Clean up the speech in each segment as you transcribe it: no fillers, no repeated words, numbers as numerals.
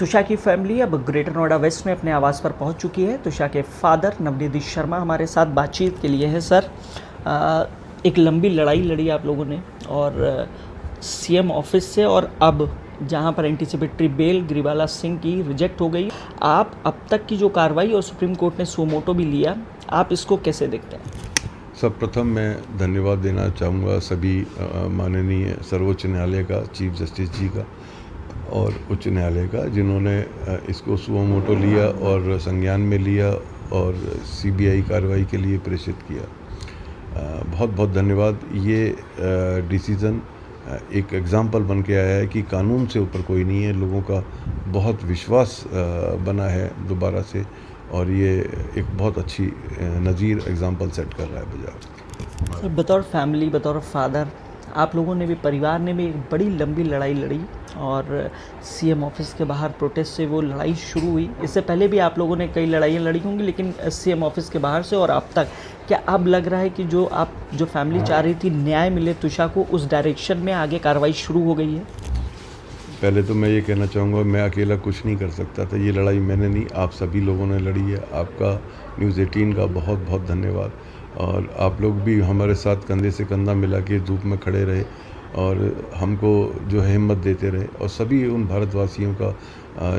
तुषा की फैमिली अब greater Noida waste में अपने आवास पर पहुंच चुकी है। तुषा के फादर नवनीत शर्मा हमारे साथ बातचीत के लिए है। सर, एक लंबी लड़ाई लड़ी आप लोगों ने और सीएम ऑफिस से, और अब जहां पर एंटीसिपेटरी बेल ग्रिवाला सिंह की रिजेक्ट हो गई, आप अब तक की जो कार्रवाई और सुप्रीम कोर्ट ने सो मोटो भी लिया, आप इसको कैसे देखते हैं? सर्वप्रथम मैं धन्यवाद देना चाहूँगा सभी माननीय सर्वोच्च न्यायालय का, चीफ जस्टिस जी का और उच्च न्यायालय का, जिन्होंने इसको सुओ मोटो लिया और संज्ञान में लिया और सीबीआई कार्रवाई के लिए प्रेषित किया। बहुत बहुत धन्यवाद। ये डिसीज़न एक एग्ज़ाम्पल बन के आया है कि कानून से ऊपर कोई नहीं है। लोगों का बहुत विश्वास बना है दोबारा से, और ये एक बहुत अच्छी नज़ीर एग्ज़ाम्पल सेट कर रहा है बाजार। सर, बतौर फैमिली, बतौर फादर, आप लोगों ने भी, परिवार ने भी एक बड़ी लंबी लड़ाई लड़ी और सीएम ऑफिस के बाहर प्रोटेस्ट से वो लड़ाई शुरू हुई। इससे पहले भी आप लोगों ने कई लड़ाइयाँ लड़ी होंगी, लेकिन सीएम ऑफिस के बाहर से और अब तक, क्या अब लग रहा है कि जो फैमिली चाह रही थी न्याय मिले तुषा को, उस डायरेक्शन में आगे कार्रवाई शुरू हो गई है? पहले तो मैं ये कहना चाहूँगा, मैं अकेला कुछ नहीं कर सकता था। ये लड़ाई मैंने नहीं, आप सभी लोगों ने लड़ी है। आपका न्यूज़ 18 का बहुत बहुत धन्यवाद, और आप लोग भी हमारे साथ कंधे से कंधा मिला के धूप में खड़े रहे और हमको जो है हिम्मत देते रहे, और सभी उन भारतवासियों का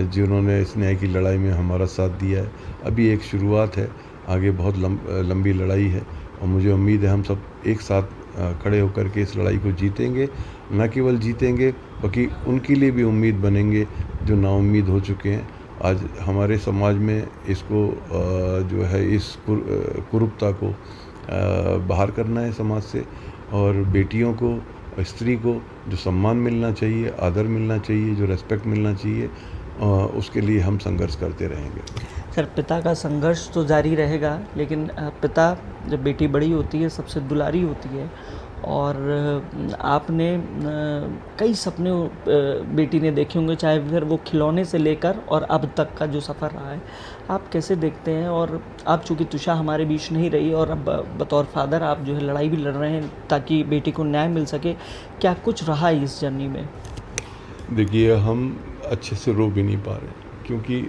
जिन्होंने इस न्याय की लड़ाई में हमारा साथ दिया है। अभी एक शुरुआत है, आगे बहुत लंबी लड़ाई है, और मुझे उम्मीद है हम सब एक साथ खड़े होकर के इस लड़ाई को जीतेंगे। न केवल जीतेंगे, बल्कि उनके लिए भी उम्मीद बनेंगे जो नाउम्मीद हो चुके हैं। आज हमारे समाज में इसको जो है इस कुरूपता को बाहर करना है समाज से, और बेटियों को, स्त्री को जो सम्मान मिलना चाहिए, आदर मिलना चाहिए, जो रेस्पेक्ट मिलना चाहिए, उसके लिए हम संघर्ष करते रहेंगे। सर, पिता का संघर्ष तो जारी रहेगा, लेकिन पिता, जब बेटी बड़ी होती है, सबसे दुलारी होती है, और आपने कई सपने बेटी ने देखे होंगे, चाहे फिर वो खिलौने से लेकर और अब तक का जो सफ़र रहा है, आप कैसे देखते हैं? और आप चूँकि तुषा हमारे बीच नहीं रही, और अब बतौर फादर आप जो है लड़ाई भी लड़ रहे हैं ताकि बेटी को न्याय मिल सके, क्या कुछ रहा है इस जर्नी में? देखिए, हम अच्छे से रो भी नहीं पा रहे, क्योंकि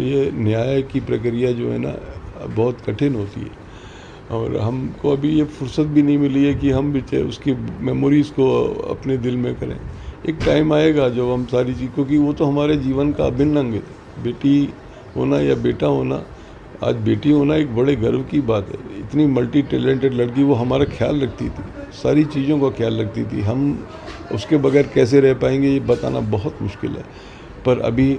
ये न्याय की प्रक्रिया जो है ना, बहुत कठिन होती है, और हमको अभी ये फुर्सत भी नहीं मिली है कि हम भी उसकी मेमोरीज़ को अपने दिल में करें। एक टाइम आएगा जब हम सारी चीज़, क्योंकि वो तो हमारे जीवन का अभिन्न अंग है। बेटी होना या बेटा होना, आज बेटी होना एक बड़े गर्व की बात है। इतनी मल्टी टैलेंटेड लड़की, वो हमारा ख्याल रखती थी, सारी चीज़ों का ख्याल रखती थी। हम उसके बगैर कैसे रह पाएंगे, ये बताना बहुत मुश्किल है। पर अभी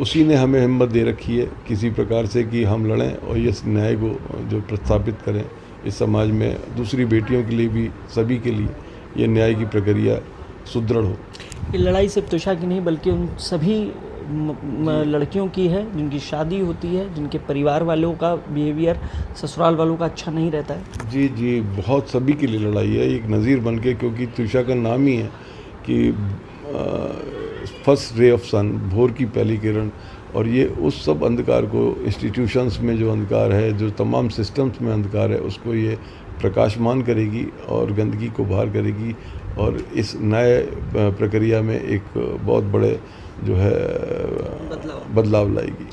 उसी ने हमें हिम्मत दे रखी है किसी प्रकार से कि हम लड़ें और इस न्याय को जो प्रस्थापित करें इस समाज में, दूसरी बेटियों के लिए भी, सभी के लिए ये न्याय की प्रक्रिया सुदृढ़ हो। ये लड़ाई सिर्फ तुषा की नहीं, बल्कि उन सभी लड़कियों की है जिनकी शादी होती है, जिनके परिवार वालों का बिहेवियर ससुराल वालों का अच्छा नहीं रहता है। जी जी, बहुत सभी के लिए लड़ाई है, एक नज़ीर बन के, क्योंकि तुषा का नाम ही है कि फर्स्ट रे ऑफ सन, भोर की पहली किरण, और ये उस सब अंधकार को, इंस्टीट्यूशंस में जो अंधकार है, जो तमाम सिस्टम्स में अंधकार है, उसको ये प्रकाशमान करेगी और गंदगी को बाहर करेगी, और इस नए प्रक्रिया में एक बहुत बड़े जो है बदलाव लाएगी।